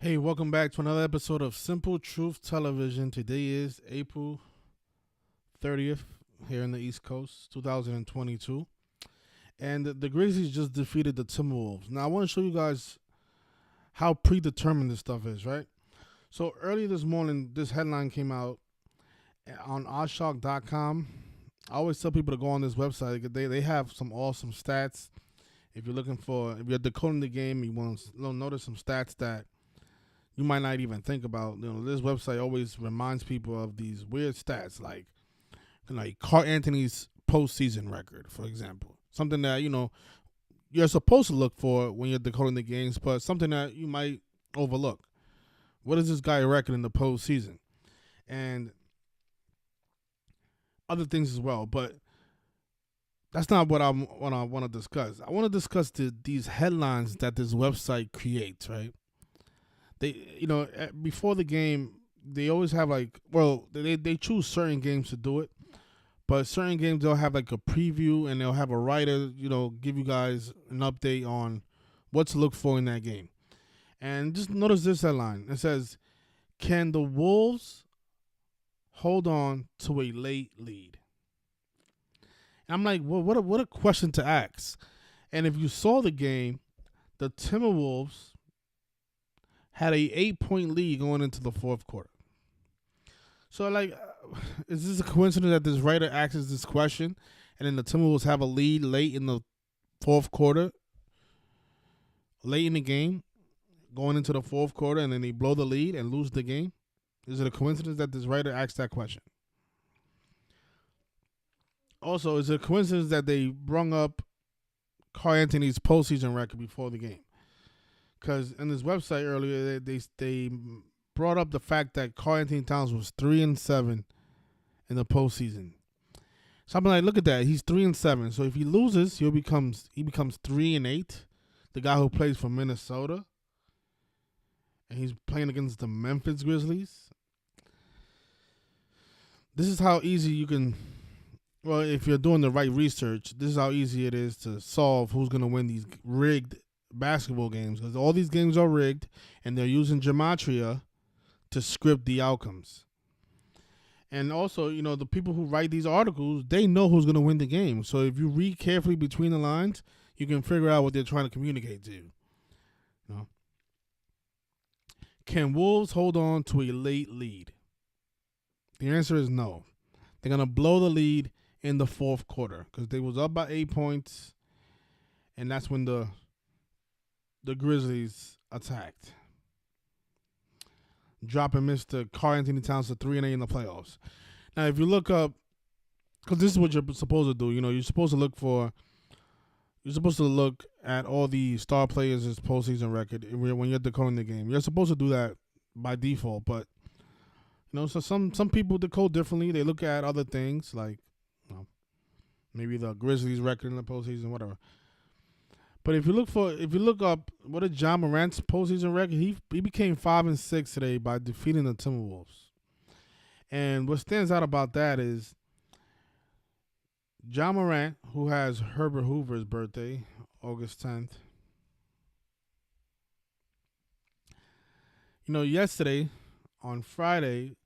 Hey, welcome back to another episode of Simple Truth Television. Today is April 30th here in the East Coast, 2022. And the Grizzlies just defeated the Timberwolves. Now, I want to show you guys how predetermined this stuff is, right? So, early this morning, this headline came out on oddshark.com. I always tell people to go on this website. They have some awesome stats. If you're decoding the game, you want to notice some stats that you might not even think about. This website always reminds people of these weird stats, like Carl Anthony's postseason record, for example. Something that you're supposed to look for when you're decoding the games, but something that you might overlook. What is this guy record in the postseason, and other things as well? But that's not what I want to discuss. I want to discuss these headlines that this website creates, right? Before the game, they always have they choose certain games to do it, but certain games they'll have like a preview and they'll have a writer, give you guys an update on what to look for in that game. And just notice this headline. It says, "Can the Wolves hold on to a late lead?" And I'm like, well, what a question to ask. And if you saw the game, the Timberwolves had a 8-point lead going into the fourth quarter. So, is this a coincidence that this writer asks this question, and then the Timberwolves have a lead late in the fourth quarter, late in the game, going into the fourth quarter, and then they blow the lead and lose the game? Is it a coincidence that this writer asked that question? Also, is it a coincidence that they brung up Carl Anthony's postseason record before the game? Because in this website earlier, they brought up the fact that Carl Anthony Towns was 3-7 in the postseason. So I'm like, look at that. He's 3-7. So if he loses, he becomes 3-8. The guy who plays for Minnesota, and he's playing against the Memphis Grizzlies. This is how easy you can. Well, if you're doing the right research, this is how easy it is to solve who's going to win these rigged basketball games, because all these games are rigged and they're using gematria to script the outcomes. And also, the people who write these articles, they know who's going to win the game. So if you read carefully between the lines, you can figure out what they're trying to communicate to you. Can Wolves hold on to a late lead? The answer is no. They're going to blow the lead in the fourth quarter because they was up by 8 points, and that's when the Grizzlies attacked, dropping Mr. Carl Anthony Towns to 3-8 in the playoffs. Now, if you look up, because this is what you're supposed to do, you're supposed to look at all the star players' postseason record when you're decoding the game. You're supposed to do that by default, but so some people decode differently. They look at other things like maybe the Grizzlies record in the postseason, whatever. But if you look up what is Ja Morant's postseason record, he became 5-6 today by defeating the Timberwolves. And what stands out about that is Ja Morant, who has Herbert Hoover's birthday, August 10th. Yesterday, on Friday,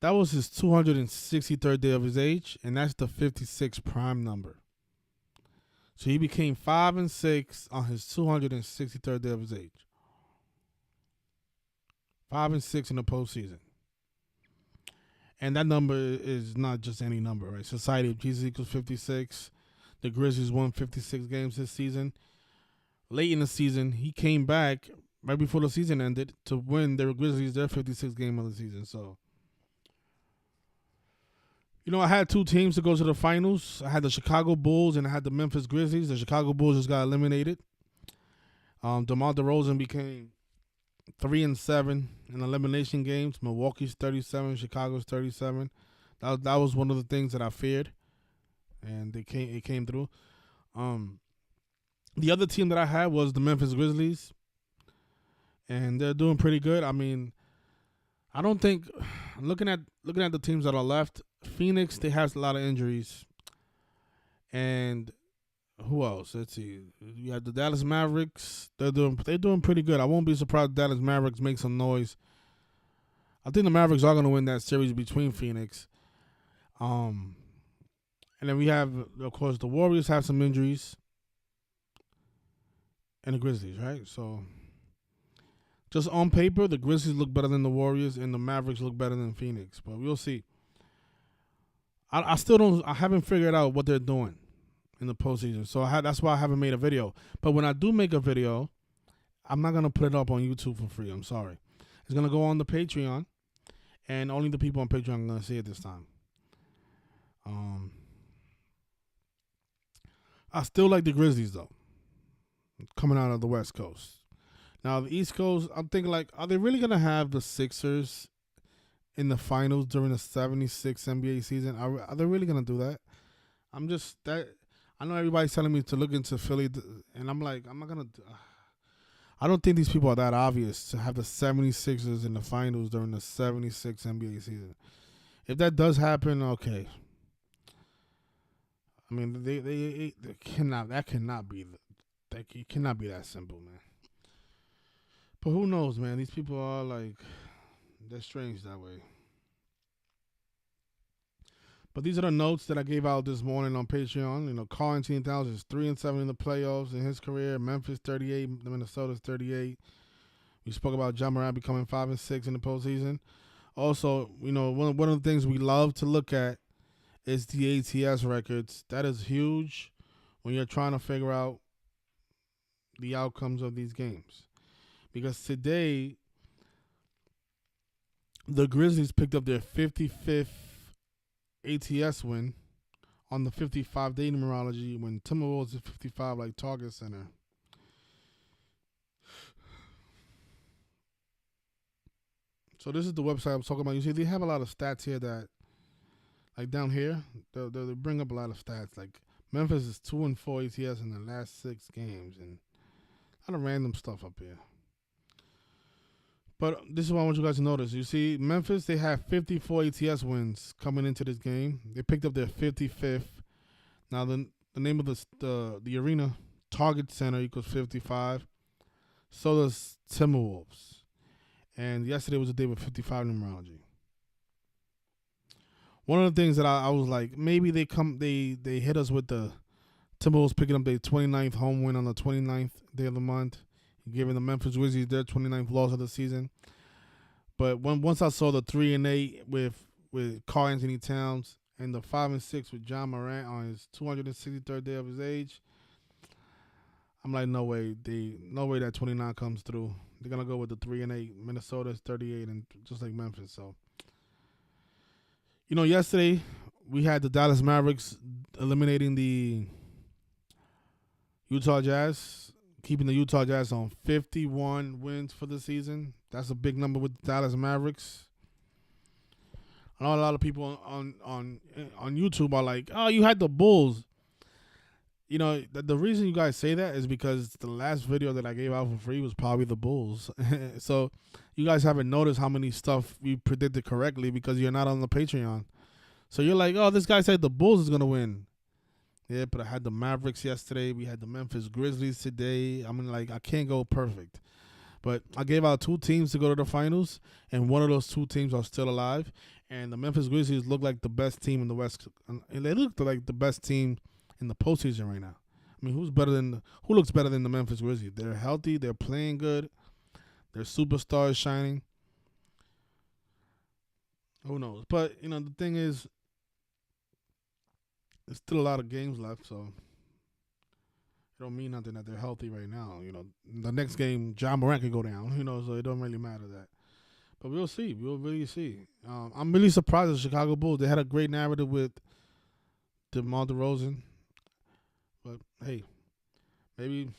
that was his 263rd day of his age, and that's the 56 prime number. So he became 5-6 on his 263rd day of his age. 5-6 in the postseason. And that number is not just any number, right? Society of Jesus equals 56. The Grizzlies won 56 games this season. Late in the season, he came back right before the season ended to win the Grizzlies their 56th game of the season. So, I had two teams to go to the finals. I had the Chicago Bulls and I had the Memphis Grizzlies. The Chicago Bulls just got eliminated. DeMar DeRozan became 3-7 in elimination games. Milwaukee's 37, Chicago's 37. That was one of the things that I feared, and it came through. The other team that I had was the Memphis Grizzlies, and they're doing pretty good. I mean, I don't think looking at the teams that are left, Phoenix, they have a lot of injuries, and Who else? Let's see. You have the Dallas Mavericks. They're doing pretty good. I won't be surprised if Dallas Mavericks make some noise. I think the Mavericks are gonna win that series between Phoenix. And then we have, of course, the Warriors have some injuries, and the Grizzlies, right? So, just on paper, the Grizzlies look better than the Warriors, and the Mavericks look better than Phoenix. But we'll see. I still don't. I haven't figured out what they're doing in the postseason. So that's why I haven't made a video. But when I do make a video, I'm not gonna put it up on YouTube for free. I'm sorry. It's gonna go on the Patreon, and only the people on Patreon are gonna see it this time. I still like the Grizzlies though, coming out of the West Coast. Now the East Coast, I'm thinking like, are they really gonna have the Sixers in the finals during the '76 NBA season? Are they really gonna do that? I'm just that. I know everybody's telling me to look into Philly, and I'm like, I'm not gonna. I don't think these people are that obvious to have the 76ers in the finals during the '76 NBA season. If that does happen, okay. I mean, they cannot. That cannot be. It cannot be that simple, man. But who knows, man? These people are like, they're strange that way. But these are the notes that I gave out this morning on Patreon. You know, Karl Anthony Towns is 3-7 in the playoffs in his career. Memphis 38, Minnesota's 38. We spoke about Ja Morant becoming 5-6 in the postseason. Also, you know, one of the things we love to look at is the ATS records. That is huge when you're trying to figure out the outcomes of these games. Because today, the Grizzlies picked up their 55th ATS win on the 55-day numerology when Timberwolves is 55 like Target Center. So this is the website I was talking about. You see, they have a lot of stats here that, like down here, they bring up a lot of stats. Like Memphis is 2-4 ATS in the last 6 games, and a lot of random stuff up here. But this is what I want you guys to notice. You see, Memphis, they have 54 ATS wins coming into this game. They picked up their 55th. Now, the name of the arena, Target Center, equals 55. So does Timberwolves. And yesterday was the day with 55 numerology. One of the things that I was like, maybe they hit us with the Timberwolves picking up their 29th home win on the 29th day of the month, giving the Memphis Grizzlies their 29th loss of the season. But once I saw the 3-8 with Karl Anthony Towns and the 5-6 with Ja Morant on his 263rd day of his age, I'm like, no way that 29 comes through. They're gonna go with the 3-8. Minnesota's 38, and just like Memphis. So, you know, yesterday we had the Dallas Mavericks eliminating the Utah Jazz, keeping the Utah Jazz on 51 wins for the season. That's a big number with the Dallas Mavericks. I know a lot of people on YouTube are like, oh, you had the Bulls. You know, the reason you guys say that is because the last video that I gave out for free was probably the Bulls. So you guys haven't noticed how many stuff we predicted correctly because you're not on the Patreon. So you're like, oh, this guy said the Bulls is going to win. Yeah, but I had the Mavericks yesterday. We had the Memphis Grizzlies today. I mean, like, I can't go perfect. But I gave out 2 teams to go to the finals, and one of those 2 teams are still alive. And the Memphis Grizzlies look like the best team in the West. And they look like the best team in the postseason right now. I mean, who looks better than the Memphis Grizzlies? They're healthy. They're playing good. Their superstars shining. Who knows? But, you know, the thing is, there's still a lot of games left, so it don't mean nothing that they're healthy right now. You know, the next game, Ja Morant could go down, you know, so it don't really matter that. But we'll see. We'll really see. I'm really surprised at the Chicago Bulls. They had a great narrative with DeMar DeRozan. But, hey, maybe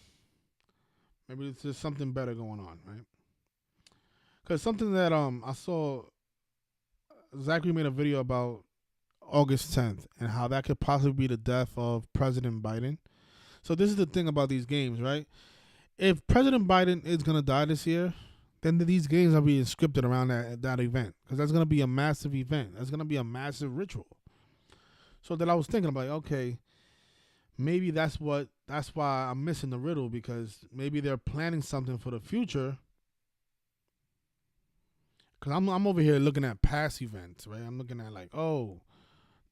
there's something better going on, right? Because something that I saw, Zachary made a video about August 10th and how that could possibly be the death of President Biden. So this is the thing about these games, right? If President Biden is going to die this year, then these games are being scripted around that event because that's going to be a massive event. That's going to be a massive ritual. So then I was thinking about, okay, maybe that's why I'm missing the riddle, because maybe they're planning something for the future. Because I'm over here looking at past events, right? I'm looking at like, oh,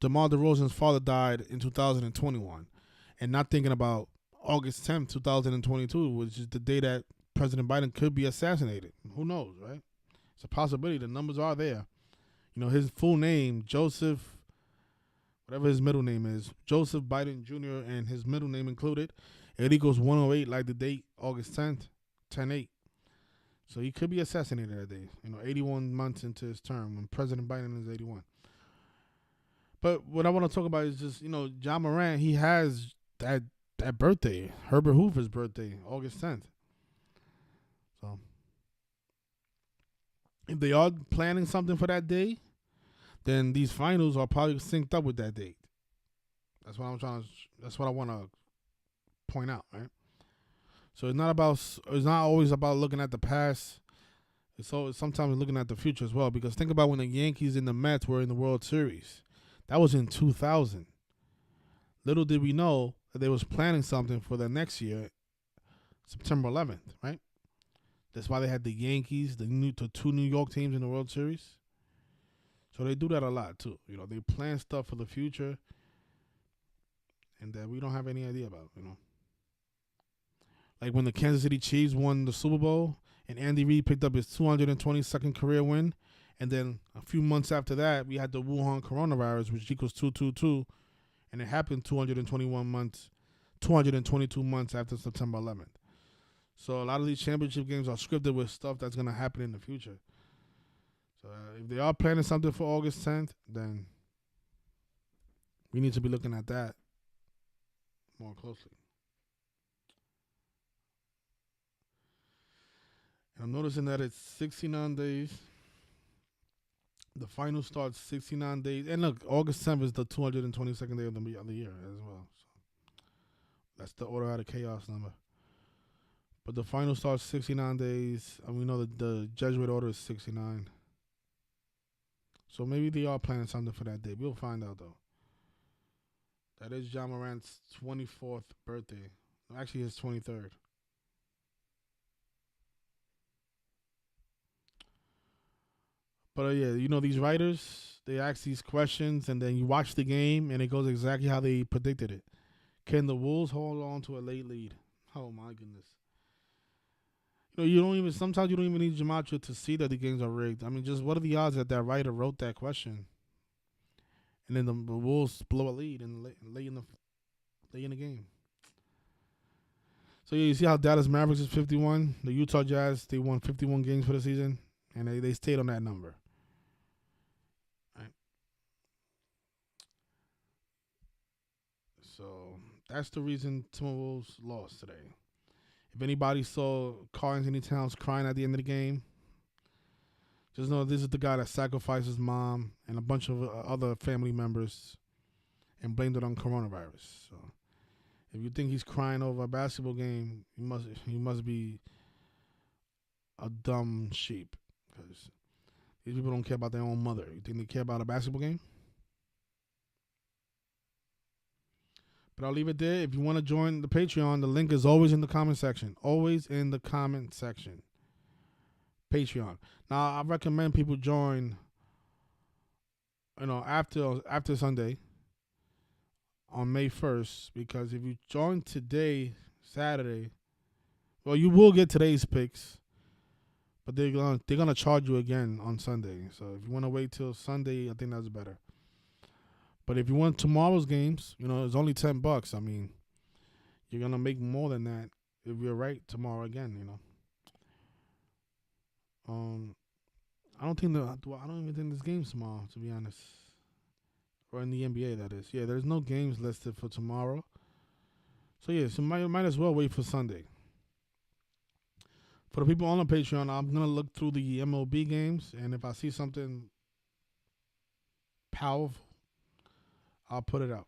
DeMar DeRozan's father died in 2021, and not thinking about August 10th, 2022, which is the day that President Biden could be assassinated. Who knows, right? It's a possibility. The numbers are there. You know, his full name, Joseph, whatever his middle name is, Joseph Biden Jr., and his middle name included, it equals 108, like the date, August 10th, 10/8. So he could be assassinated that day, 81 months into his term when President Biden is 81. But what I want to talk about is just, Ja Morant, he has that birthday, Herbert Hoover's birthday, August 10th. So if they are planning something for that day, then these finals are probably synced up with that date. That's what I want to point out, right? So it's not always about looking at the past. It's sometimes looking at the future as well. Because think about when the Yankees and the Mets were in the World Series. That was in 2000. Little did we know that they was planning something for the next year, September 11th, right? That's why they had the Yankees, the two New York teams in the World Series. So they do that a lot too. They plan stuff for the future, and that we don't have any idea about. Like when the Kansas City Chiefs won the Super Bowl, and Andy Reid picked up his 222nd career win, and then a few months after that, we had the Wuhan coronavirus, which equals 222, and it happened 222 months after September 11th. So a lot of these championship games are scripted with stuff that's going to happen in the future. So if they are planning something for August 10th, then we need to be looking at that more closely. And I'm noticing that it's 69 days. The final starts 69 days. And look, August 7th is the 222nd day of the year as well. So that's the order out of chaos number. But the final starts 69 days. And we know that the Jesuit order is 69. So maybe they are planning something for that day. We'll find out, though. That is Ja Morant's 24th birthday. Actually, his 23rd. But yeah, these writers, they ask these questions, and then you watch the game, and it goes exactly how they predicted it. Can the Wolves hold on to a late lead? Oh, my goodness. Sometimes you don't even need gematria to see that the games are rigged. I mean, just what are the odds that writer wrote that question? And then the Wolves blow a lead and lay in the game. So yeah, you see how Dallas Mavericks is 51. The Utah Jazz, they won 51 games for the season, and they stayed on that number. Right. So that's the reason Timberwolves lost today. If anybody saw Karl-Anthony Towns crying at the end of the game, just know this is the guy that sacrificed his mom and a bunch of other family members and blamed it on coronavirus. So if you think he's crying over a basketball game, you must be a dumb sheep, because these people don't care about their own mother. You think they care about a basketball game? But I'll leave it there. If you want to join the Patreon, the link is always in the comment section. Always in the comment section. Patreon. Now, I recommend people join, after Sunday on May 1st, because if you join today, Saturday, well, you will get today's picks, but they're gonna charge you again on Sunday. So if you want to wait till Sunday, I think that's better. But if you want tomorrow's games, it's only $10. I mean, you're gonna make more than that if you're right tomorrow again. I don't even think there's games tomorrow, to be honest, or in the NBA, that is. Yeah, there's no games listed for tomorrow. So yeah, so might as well wait for Sunday. For the people on the Patreon, I'm gonna look through the MLB games, and if I see something powerful, I'll put it out.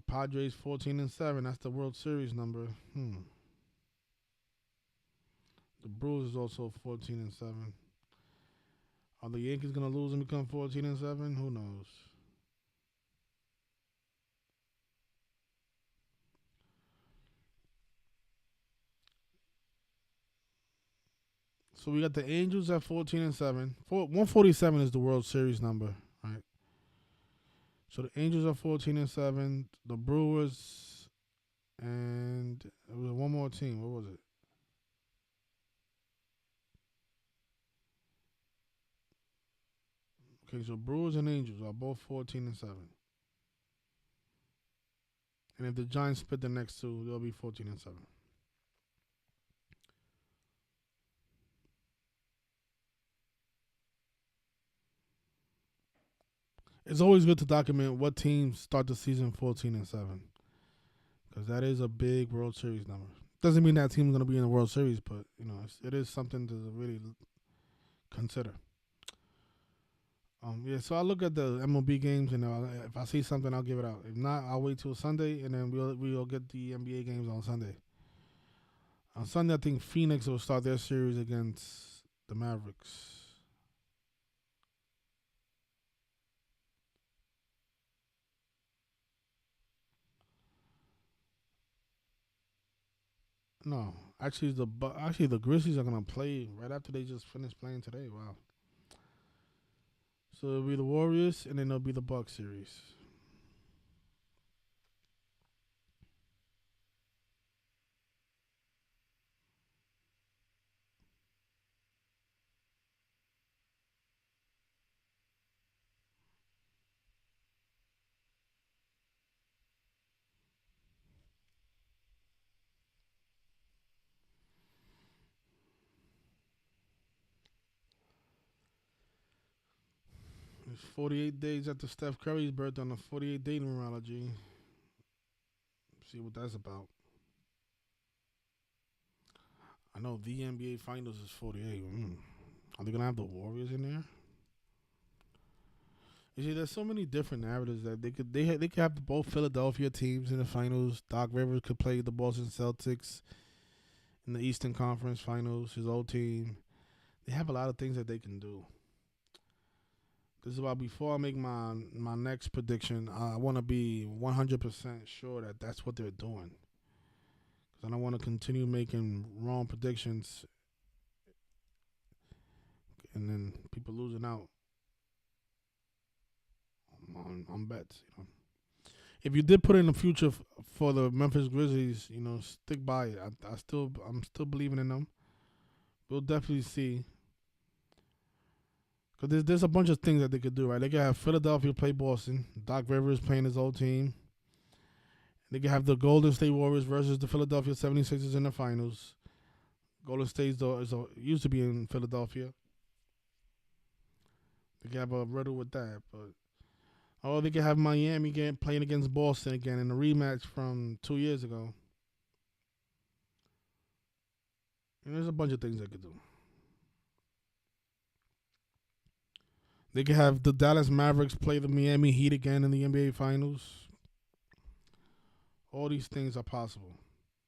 Padres 14-7. That's the World Series number. The The Brewers is also 14-7. Are the Yankees gonna lose and become 14-7? Who knows? So we got the Angels at 14-7. 147 is the World Series number, right? So the Angels are 14-7. The Brewers and it was one more team. What was it? Okay, so Brewers and Angels are both 14-7. And if the Giants split the next two, they'll be 14-7. It's always good to document what teams start the season 14-7 because that is a big World Series number. Doesn't mean that team's gonna be in the World Series, but it is something to really consider. Yeah, so I look at the MLB games, and if I see something, I'll give it out. If not, I'll wait till Sunday, and then we'll get the NBA games on Sunday. On Sunday, I think Phoenix will start their series against the Mavericks. No, actually the Grizzlies are gonna play right after they just finished playing today. Wow. So it'll be the Warriors, and then it'll be the Bucks series. It's 48 days after Steph Curry's birthday on the 48-day numerology. See what that's about. I know the NBA Finals is 48. Are they gonna have the Warriors in there? You see, there's so many different narratives that they could have both Philadelphia teams in the finals. Doc Rivers could play the Boston Celtics in the Eastern Conference Finals. His old team. They have a lot of things that they can do. This is why before I make my next prediction, I want to be 100% sure that that's what they're doing. Because I don't want to continue making wrong predictions and then people losing out on bets. If you did put in the future for the Memphis Grizzlies, stick by it. I'm still believing in them. We'll definitely see. Because there's a bunch of things that they could do, right? They could have Philadelphia play Boston. Doc Rivers playing his old team. They could have the Golden State Warriors versus the Philadelphia 76ers in the finals. Golden State used to be in Philadelphia. They could have a riddle with that. Or they could have Miami playing against Boston again in a rematch from 2 years ago. There's a bunch of things they could do. They could have the Dallas Mavericks play the Miami Heat again in the NBA Finals. All these things are possible.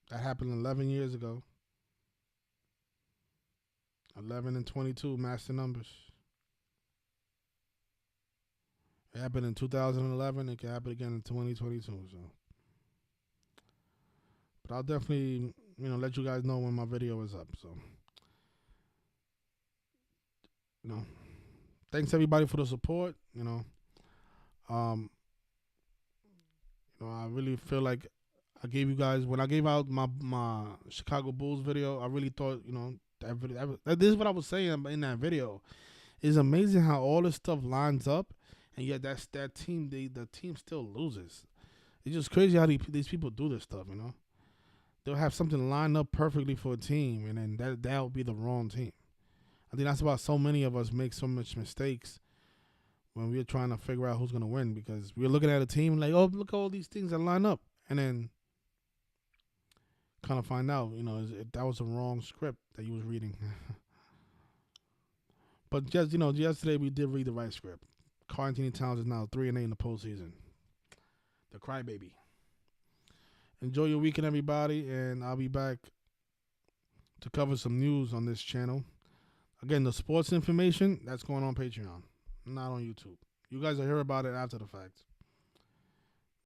That happened 11 years ago. 11 and 22, master numbers. It happened in 2011. It can happen again in 2022. So, but I'll definitely, let you guys know when my video is up. So, thanks everybody for the support. I really feel like I gave you guys when I gave out my Chicago Bulls video. I really thought, this is what I was saying in that video. It's amazing how all this stuff lines up, and yet that team. The team still loses. It's just crazy how these people do this stuff. They'll have something lined up perfectly for a team, and then that'll be the wrong team. I think that's why so many of us make so much mistakes when we're trying to figure out who's gonna win, because we're looking at a team like, oh, look at all these things that line up, and then kind of find out, that was the wrong script that you was reading. But just yesterday we did read the right script. Karl-Anthony Towns is now 3-8 in the postseason. The crybaby. Enjoy your weekend, everybody, and I'll be back to cover some news on this channel. Again, the sports information, that's going on Patreon, not on YouTube. You guys will hear about it after the fact.